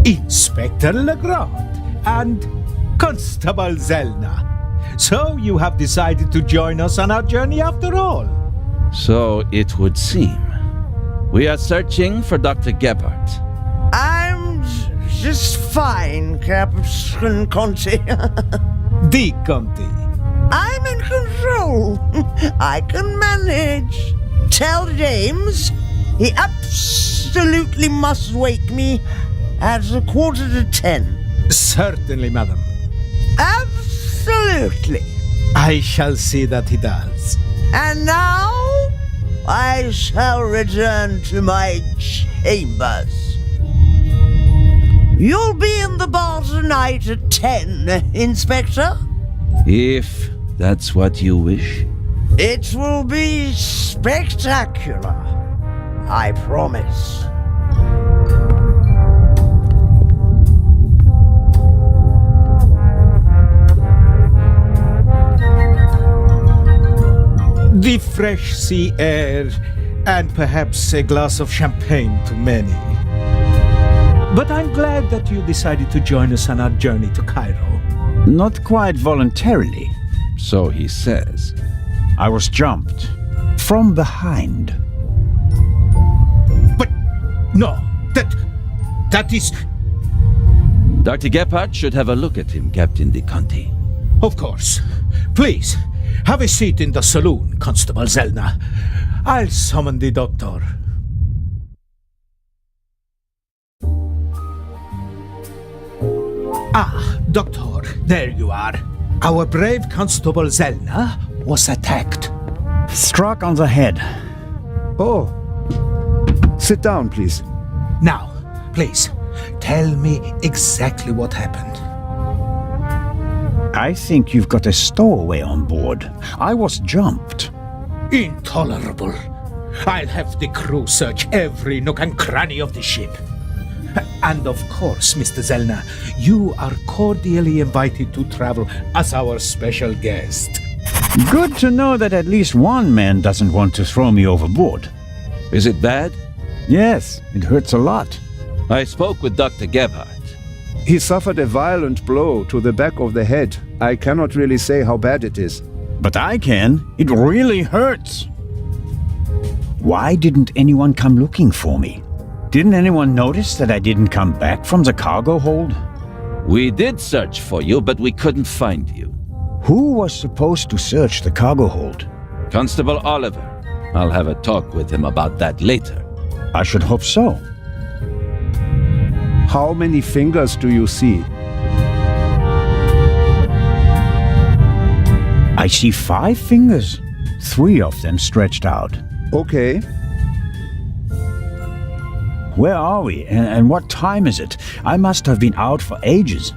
Inspector Legrand and Constable Zelna. So you have decided to join us on our journey after all. So it would seem. We are searching for Dr. Gebhardt. I'm just fine, Captain Conti. The Conti. I'm in control. I can manage. Tell James he absolutely must wake me at 9:45. Certainly, madam. Absolutely. I shall see that he does. And now I shall return to my chambers. You'll be in the bar tonight at 10, Inspector. If that's what you wish. It will be spectacular. I promise. The fresh sea air, and perhaps a glass of champagne to many. But I'm glad that you decided to join us on our journey to Cairo. Not quite voluntarily. So he says. I was jumped from behind. But no, that is... Dr. Gebhardt should have a look at him, Captain De Conti. Of course. Please, have a seat in the saloon, Constable Zelna. I'll summon the doctor. Ah, Doctor, there you are. Our brave Constable Zelna was attacked. Struck on the head. Oh. Sit down, please. Now, please, tell me exactly what happened. I think you've got a stowaway on board. I was jumped. Intolerable. I'll have the crew search every nook and cranny of the ship. And of course, Mr. Zelna, you are cordially invited to travel as our special guest. Good to know that at least one man doesn't want to throw me overboard. Is it bad? Yes, it hurts a lot. I spoke with Dr. Gebhardt. He suffered a violent blow to the back of the head. I cannot really say how bad it is. But I can. It really hurts. Why didn't anyone come looking for me? Didn't anyone notice that I didn't come back from the cargo hold? We did search for you, but we couldn't find you. Who was supposed to search the cargo hold? Constable Oliver. I'll have a talk with him about that later. I should hope so. How many fingers do you see? I see 5 fingers. 3 of them stretched out. Okay. Where are we? And what time is it? I must have been out for ages.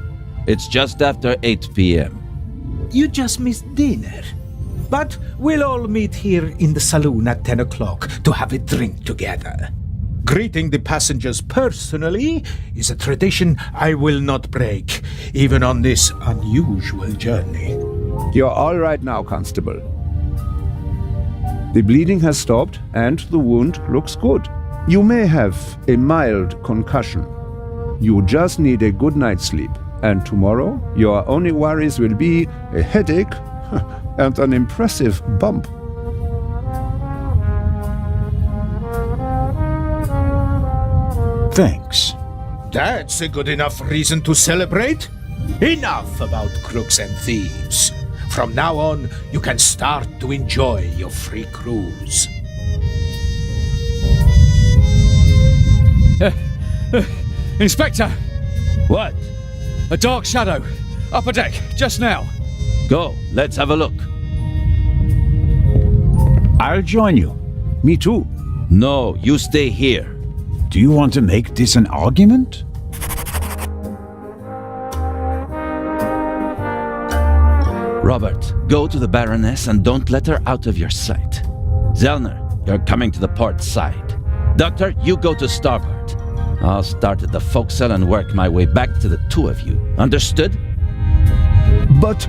It's just after 8 p.m. You just missed dinner. But we'll all meet here in the saloon at 10 o'clock to have a drink together. Greeting the passengers personally is a tradition I will not break, even on this unusual journey. You're all right now, Constable. The bleeding has stopped and the wound looks good. You may have a mild concussion. You just need a good night's sleep. And tomorrow, your only worries will be a headache and an impressive bump. Thanks. That's a good enough reason to celebrate. Enough about crooks and thieves. From now on, you can start to enjoy your free cruise. Inspector! What? A dark shadow. Upper deck, just now. Go, let's have a look. I'll join you. Me too. No, you stay here. Do you want to make this an argument? Robert, go to the Baroness and don't let her out of your sight. Zellner, you're coming to the port side. Doctor, you go to starboard. I'll start at the forecastle and work my way back to the 2 of you. Understood? But...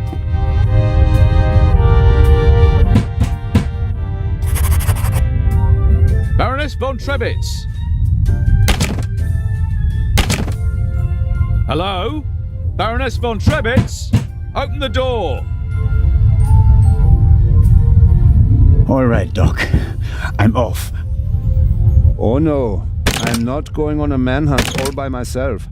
Baroness von Trebitz! Hello? Baroness von Trebitz? Open the door! All right, Doc. I'm off. Oh no, I'm not going on a manhunt all by myself.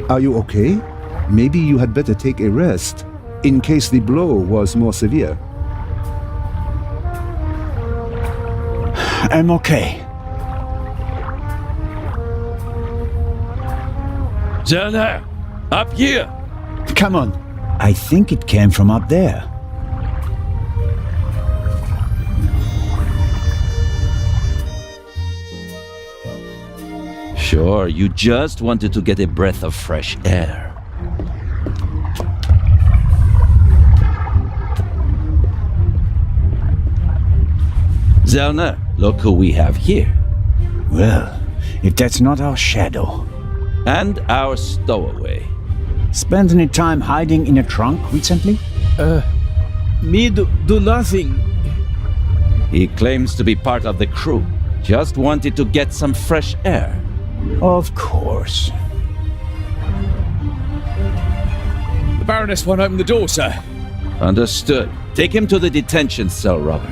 Are you okay? Maybe you had better take a rest, in case the blow was more severe. I'm okay. Zellner, up here! Come on. I think it came from up there. Sure, you just wanted to get a breath of fresh air. Zellner, look who we have here. Well, if that's not our shadow. And our stowaway. Spent any time hiding in a trunk recently? Me do nothing. He claims to be part of the crew. Just wanted to get some fresh air. Of course. The Baroness won't open the door, sir. Understood. Take him to the detention cell, Robert.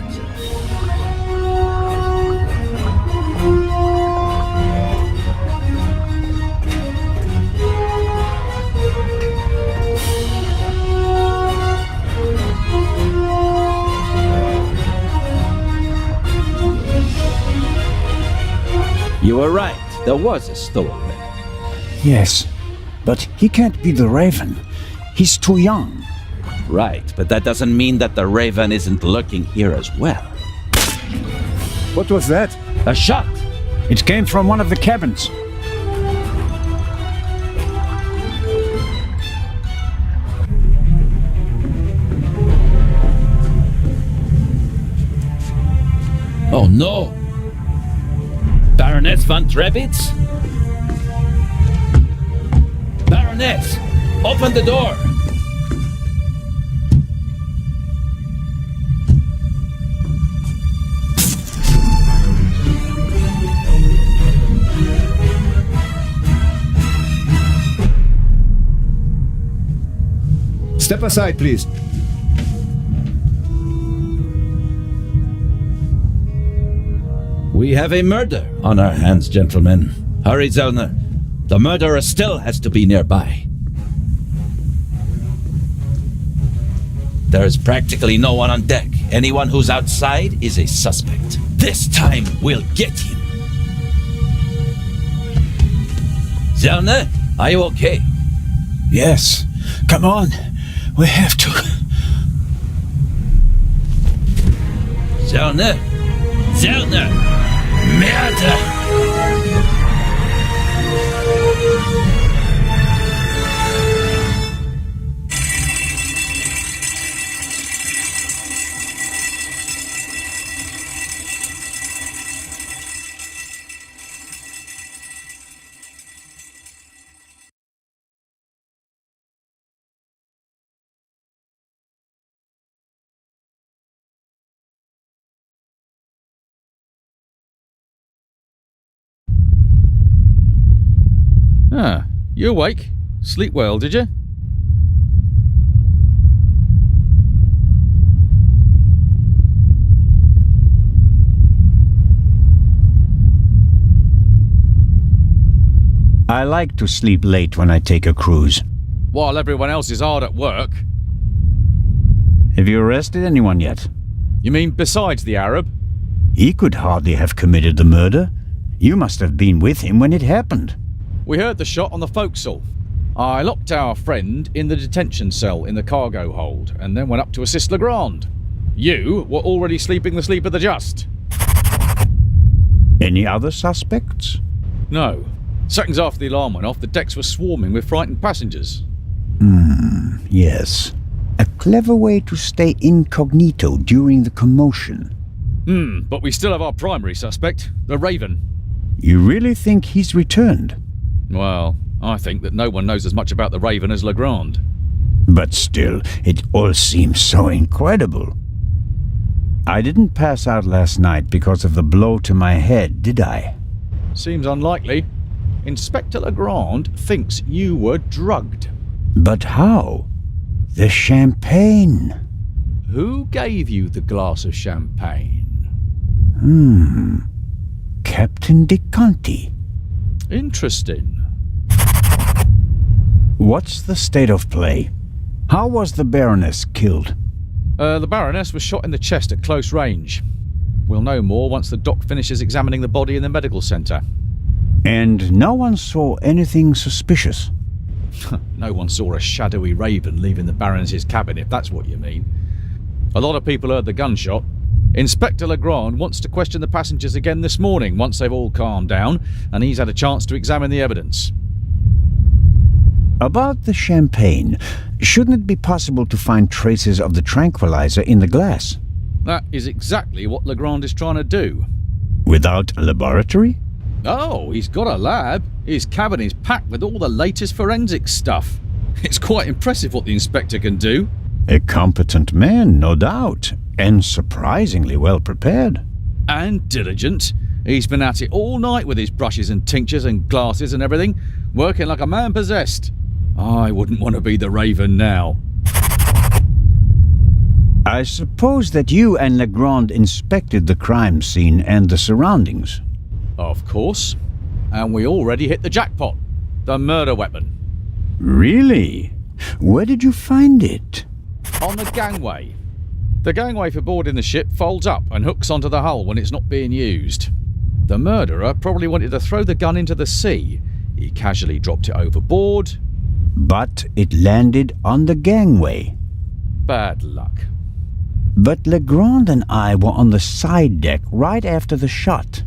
You were right. There was a stowaway. Yes, but he can't be the Raven. He's too young. Right, but that doesn't mean that the Raven isn't lurking here as well. What was that? A shot! It came from one of the cabins. Oh no! Baroness von Trebitz? Baroness! Open the door! Step aside, please. We have a murder on our hands, gentlemen. Hurry, Zellner. The murderer still has to be nearby. There's practically no one on deck. Anyone who's outside is a suspect. This time, we'll get him. Zellner, are you okay? Yes. Come on. We have to. Zellner! Zellner! Merde! Ah, you awake? Sleep well, did you? I like to sleep late when I take a cruise. While everyone else is hard at work. Have you arrested anyone yet? You mean besides the Arab? He could hardly have committed the murder. You must have been with him when it happened. We heard the shot on the forecastle. I locked our friend in the detention cell in the cargo hold and then went up to assist Legrand. You were already sleeping the sleep of the just. Any other suspects? No. Seconds after the alarm went off, the decks were swarming with frightened passengers. Yes. A clever way to stay incognito during the commotion. But we still have our primary suspect, the Raven. You really think he's returned? Well, I think that no one knows as much about the Raven as Legrand. But still, it all seems so incredible. I didn't pass out last night because of the blow to my head, did I? Seems unlikely. Inspector Legrand thinks you were drugged. But how? The champagne. Who gave you the glass of champagne? Captain DeConti. Interesting. What's the state of play? How was the Baroness killed? The Baroness was shot in the chest at close range. We'll know more once the doc finishes examining the body in the medical centre. And no one saw anything suspicious? No one saw a shadowy raven leaving the Baroness's cabin, if that's what you mean. A lot of people heard the gunshot. Inspector Legrand wants to question the passengers again this morning once they've all calmed down and he's had a chance to examine the evidence. About the champagne, shouldn't it be possible to find traces of the tranquilizer in the glass? That is exactly what Legrand is trying to do. Without a laboratory? Oh, he's got a lab. His cabin is packed with all the latest forensic stuff. It's quite impressive what the inspector can do. A competent man, no doubt, and surprisingly well prepared. And diligent. He's been at it all night with his brushes and tinctures and glasses and everything, working like a man possessed. I wouldn't want to be the Raven now. I suppose that you and Legrand inspected the crime scene and the surroundings. Of course. And we already hit the jackpot. The murder weapon. Really? Where did you find it? On the gangway. The gangway for boarding the ship folds up and hooks onto the hull when it's not being used. The murderer probably wanted to throw the gun into the sea. He casually dropped it overboard. But it landed on the gangway. Bad luck. But Legrand and I were on the side deck right after the shot.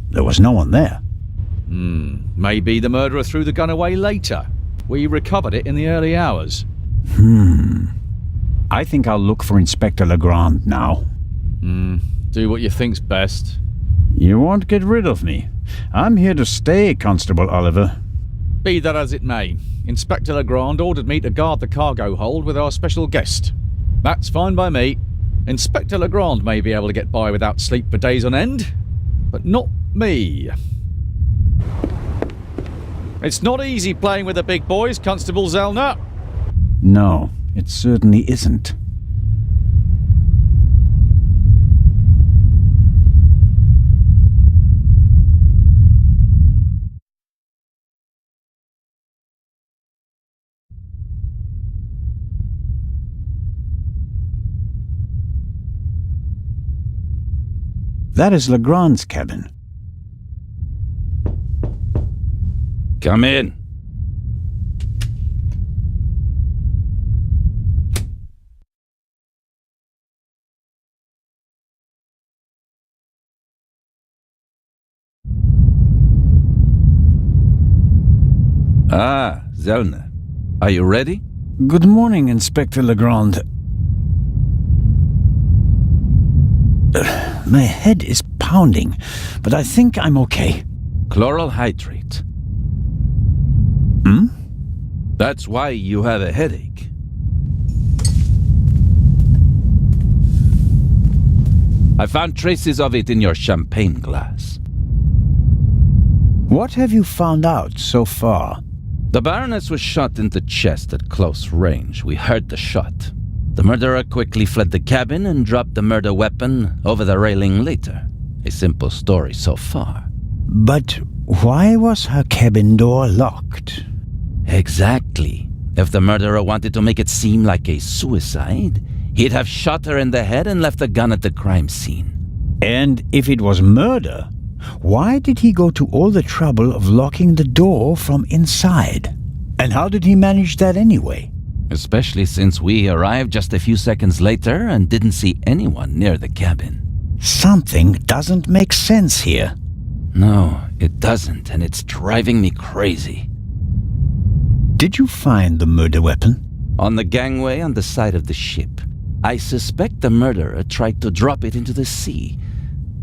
There was no one there. Maybe the murderer threw the gun away later. We recovered it in the early hours. I think I'll look for Inspector Legrand now. Do what you think's best. You won't get rid of me. I'm here to stay, Constable Oliver. Be that as it may, Inspector Legrand ordered me to guard the cargo hold with our special guest. That's fine by me. Inspector Legrand may be able to get by without sleep for days on end, but not me. It's not easy playing with the big boys, Constable Zellner. No, it certainly isn't. That is Legrand's cabin. Come in. Ah, Zellner. Are you ready? Good morning, Inspector Legrand. My head is pounding, but I think I'm okay. Chloral hydrate. That's why you have a headache. I found traces of it in your champagne glass. What have you found out so far? The Baroness was shot in the chest at close range. We heard the shot. The murderer quickly fled the cabin and dropped the murder weapon over the railing later. A simple story so far. But why was her cabin door locked? Exactly. If the murderer wanted to make it seem like a suicide, he'd have shot her in the head and left the gun at the crime scene. And if it was murder, why did he go to all the trouble of locking the door from inside? And how did he manage that anyway? Especially since we arrived just a few seconds later and didn't see anyone near the cabin. Something doesn't make sense here. No, it doesn't, and it's driving me crazy. Did you find the murder weapon? On the gangway on the side of the ship. I suspect the murderer tried to drop it into the sea.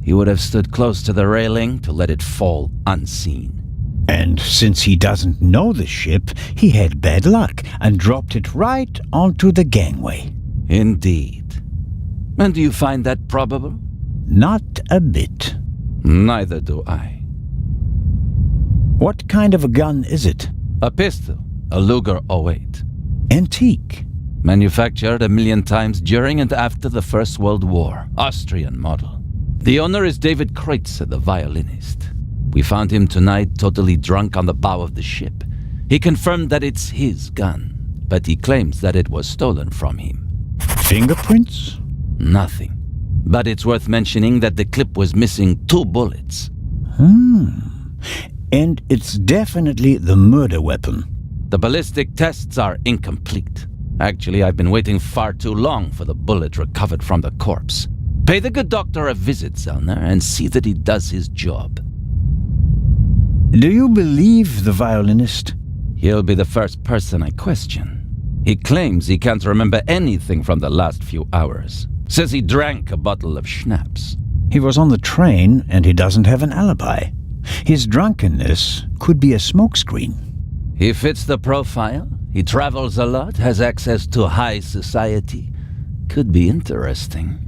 He would have stood close to the railing to let it fall unseen. And since he doesn't know the ship, he had bad luck and dropped it right onto the gangway. Indeed. And do you find that probable? Not a bit. Neither do I. What kind of a gun is it? A pistol, a Luger 08. Antique. Manufactured 1,000,000 times during and after the First World War. Austrian model. The owner is David Kreutzer, the violinist. We found him tonight totally drunk on the bow of the ship. He confirmed that it's his gun, but he claims that it was stolen from him. Fingerprints? Nothing. But it's worth mentioning that the clip was missing 2 bullets. And it's definitely the murder weapon. The ballistic tests are incomplete. Actually, I've been waiting far too long for the bullet recovered from the corpse. Pay the good doctor a visit, Zellner, and see that he does his job. Do you believe the violinist? He'll be the first person I question. He claims he can't remember anything from the last few hours. Says he drank a bottle of schnapps. He was on the train and he doesn't have an alibi. His drunkenness could be a smokescreen. He fits the profile. He travels a lot, has access to high society. Could be interesting.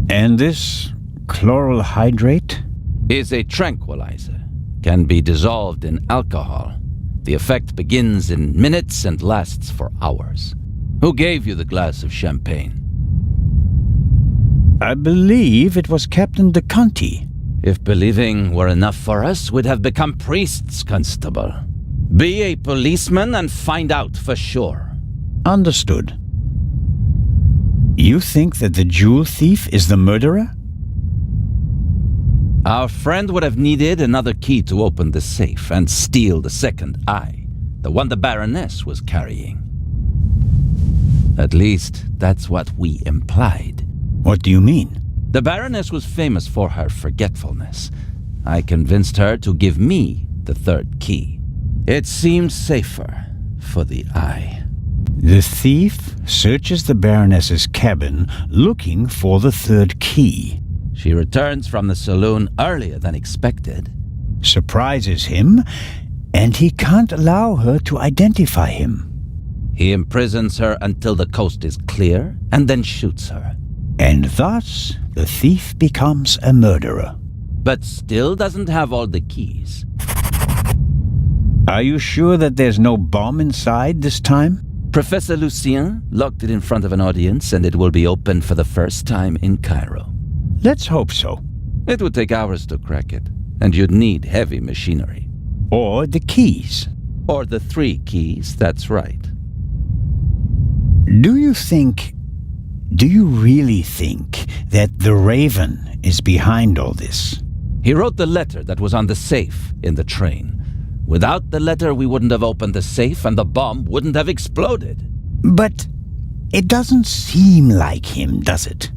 And this chloral hydrate? Is a tranquilizer. Can be dissolved in alcohol. The effect begins in minutes and lasts for hours. Who gave you the glass of champagne? I believe it was Captain de Conti. If believing were enough for us, we'd have become priests, Constable. Be a policeman and find out for sure. Understood. You think that the jewel thief is the murderer? Our friend would have needed another key to open the safe and steal the second eye, the one the Baroness was carrying. At least, that's what we implied. What do you mean? The Baroness was famous for her forgetfulness. I convinced her to give me the third key. It seemed safer for the eye. The thief searches the Baroness's cabin looking for the third key. She returns from the saloon earlier than expected. Surprises him, and he can't allow her to identify him. He imprisons her until the coast is clear, and then shoots her. And thus, the thief becomes a murderer. But still doesn't have all the keys. Are you sure that there's no bomb inside this time? Professor Lucien locked it in front of an audience, and it will be opened for the first time in Cairo. Let's hope so. It would take hours to crack it, and you'd need heavy machinery. Or the keys. Or the 3 keys, that's right. Do you really think that the Raven is behind all this? He wrote the letter that was on the safe in the train. Without the letter, we wouldn't have opened the safe and the bomb wouldn't have exploded. But it doesn't seem like him, does it?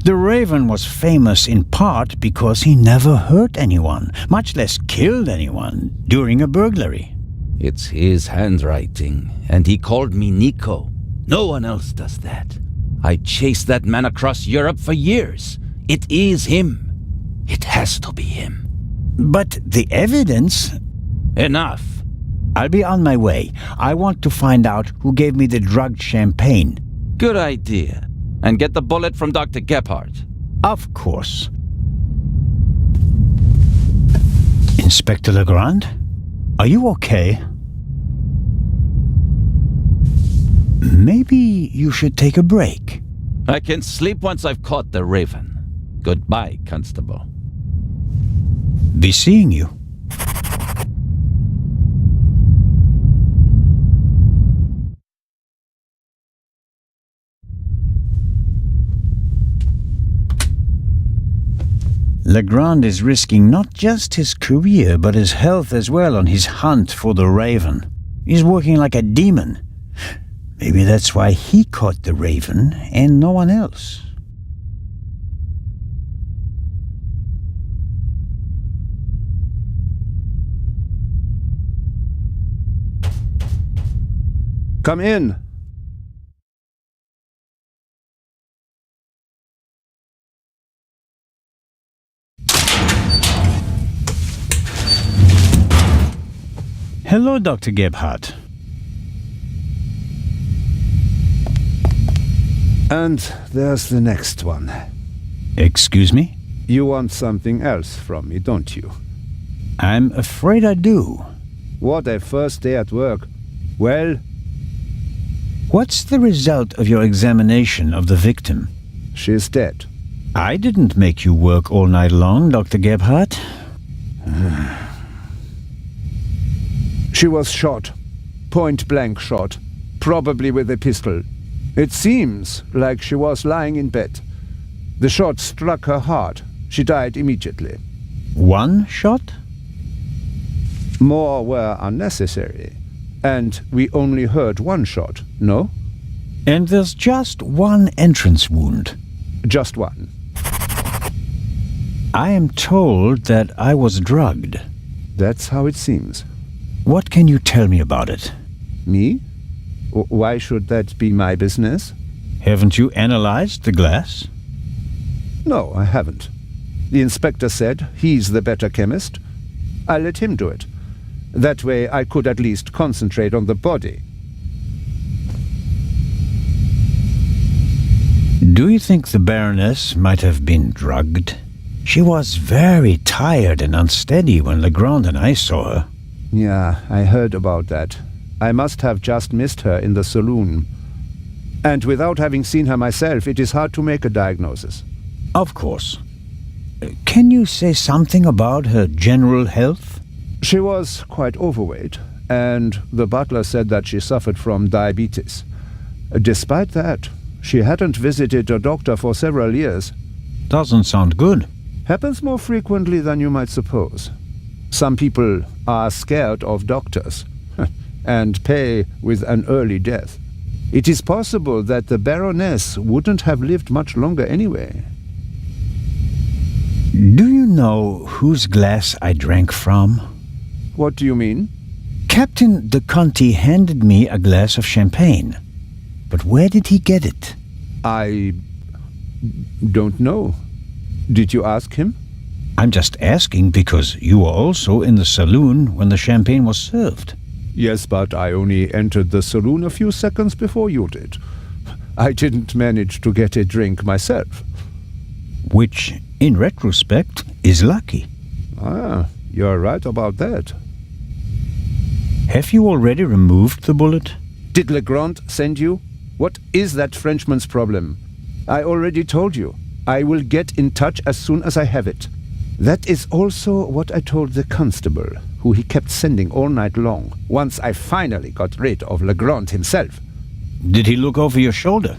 The Raven was famous in part because he never hurt anyone, much less killed anyone, during a burglary. It's his handwriting, and he called me Nico. No one else does that. I chased that man across Europe for years. It is him. It has to be him. But the evidence... Enough. I'll be on my way. I want to find out who gave me the drugged champagne. Good idea. And get the bullet from Dr. Gebhardt. Of course. Inspector Legrand? Are you okay? Maybe you should take a break. I can sleep once I've caught the Raven. Goodbye, Constable. Be seeing you. Legrand is risking not just his career, but his health as well on his hunt for the Raven. He's working like a demon. Maybe that's why he caught the Raven and no one else. Come in. Hello, Dr. Gebhardt. And there's the next one. Excuse me? You want something else from me, don't you? I'm afraid I do. What a first day at work. Well, What's the result of your examination of the victim? she's dead. I didn't make you work all night long, Dr. Gebhardt. She was shot. Point-blank shot. Probably with a pistol. It seems like she was lying in bed. The shot struck her heart. She died immediately. One shot? More were unnecessary. And we only heard one shot, no? And there's just one entrance wound. Just one. I am told that I was drugged. That's how it seems. What can you tell me about it? Me? Why should that be my business? Haven't you analyzed the glass? No, I haven't. The inspector said he's the better chemist. I let him do it. That way I could at least concentrate on the body. Do you think the Baroness might have been drugged? She was very tired and unsteady when Legrand and I saw her. Yeah, I heard about that. I must have just missed her in the saloon. And without having seen her myself, it is hard to make a diagnosis. Of course. Can you say something about her general health? She was quite overweight, and the butler said that she suffered from diabetes. Despite that, she hadn't visited a doctor for several years. Doesn't sound good. Happens more frequently than you might suppose. Some people are scared of doctors and pay with an early death. It is possible that the Baroness wouldn't have lived much longer anyway. Do you know whose glass I drank from? What do you mean? Captain de Conti handed me a glass of champagne. But where did he get it? I don't know. Did you ask him? I'm just asking because you were also in the saloon when the champagne was served. Yes, but I only entered the saloon a few seconds before you did. I didn't manage to get a drink myself. Which, in retrospect, is lucky. Ah, you're right about that. Have you already removed the bullet? Did Legrand send you? What is that Frenchman's problem? I already told you. I will get in touch as soon as I have it. That is also what I told the constable, who he kept sending all night long, once I finally got rid of Legrand himself. Did he look over your shoulder?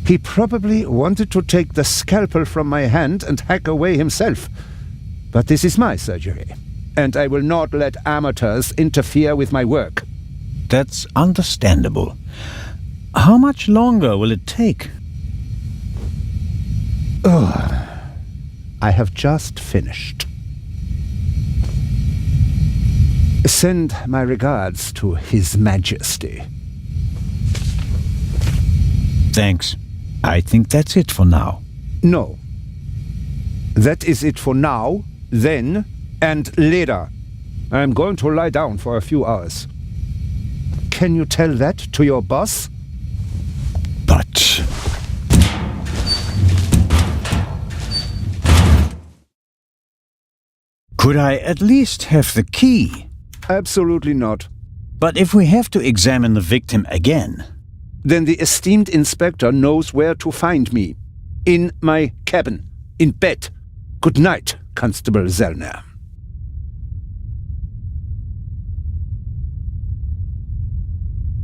He probably wanted to take the scalpel from my hand and hack away himself. But this is my surgery, and I will not let amateurs interfere with my work. That's understandable. How much longer will it take? I have just finished. Send my regards to His Majesty. Thanks. I think that's it for now. No. That is it for now, then, and later. I am going to lie down for a few hours. Can you tell that to your boss? But... could I at least have the key? Absolutely not. But if we have to examine the victim again... Then the esteemed inspector knows where to find me. In my cabin. In bed. Good night, Constable Zellner.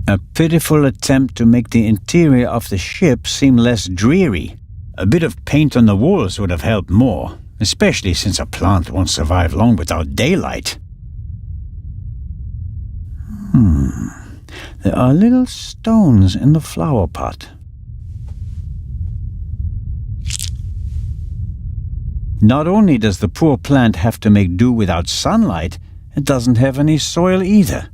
A pitiful attempt to make the interior of the ship seem less dreary. A bit of paint on the walls would have helped more, especially since a plant won't survive long without daylight. There are little stones in the flower pot. Not only does the poor plant have to make do without sunlight, it doesn't have any soil either.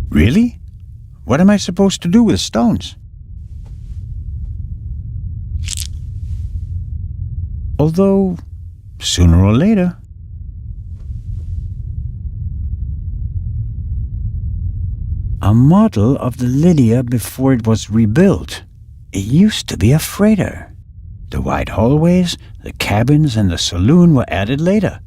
Really? What am I supposed to do with stones? Although, sooner or later... A model of the Lydia before it was rebuilt. It used to be a freighter. The wide hallways, the cabins, and the saloon were added later.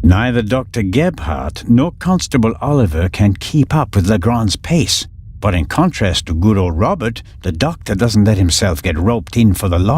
Neither Dr. Gebhardt nor Constable Oliver can keep up with Legrand's pace. But in contrast to good old Robert, the doctor doesn't let himself get roped in for the law.